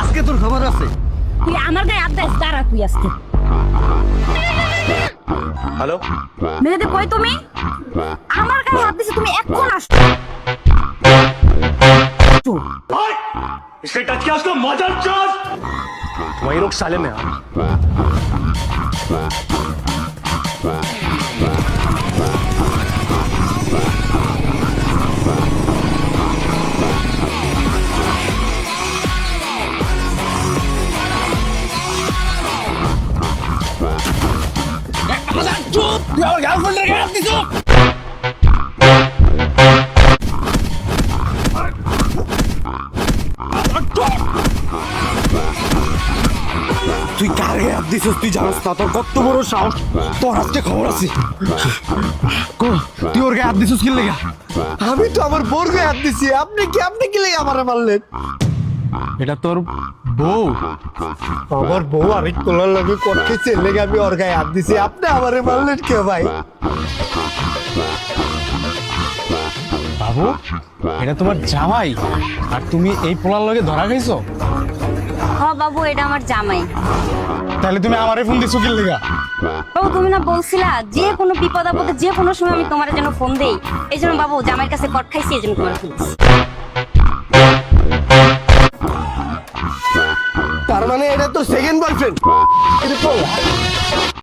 আজকে তোর খবর আছে। তুই আমার গায়ে আড্ডা দাঁড়া তুই আজকে। হ্যালো মেহেদি কই তুমি? আমার গায়ে হাত দিছো তুমি, এখন আসছো। इसने टच किया उसको मदर चोद वही लोग साले में তুই কার গায়ে হাত দিছিস তুই জানিস না? তোর কত বড় সাহস! তোর আজকে খবর আছে। তুই ওর গায়ে হাত দিছিস কি লেগা? আমি তো আমার বোর গায়ে হাত দিছি। আপনি কি লেগা আমারে মারলেন? এটা তোর বউ? আমার বউ আরেক তোলার লগে করতেছে লেগে আমি ওর গায়ে হাত দিছি। আপনি আমারে মারলেন কে ভাই? বাবু, এটা তোমার জামাই আর তুমি এই পোলার লগে ধরা খাইছো? হ্যাঁ বাবু, এটা আমার জামাই। তাহলে তুমি আমারে ফোন দিছো কি লেগা? বাবু তুমি না বলছিলা যে কোনো বিপদ আপদে যে কোনো সময় আমি তোমার জন্য ফোন দেই, এই জন্য বাবু জামাইয়ের কাছে কট খাইছি, এই জন্য তোমার ফোন দিছি। তার মানে এটা তো সেকেন্ড বয়ফ্রেন্ড? এটা তো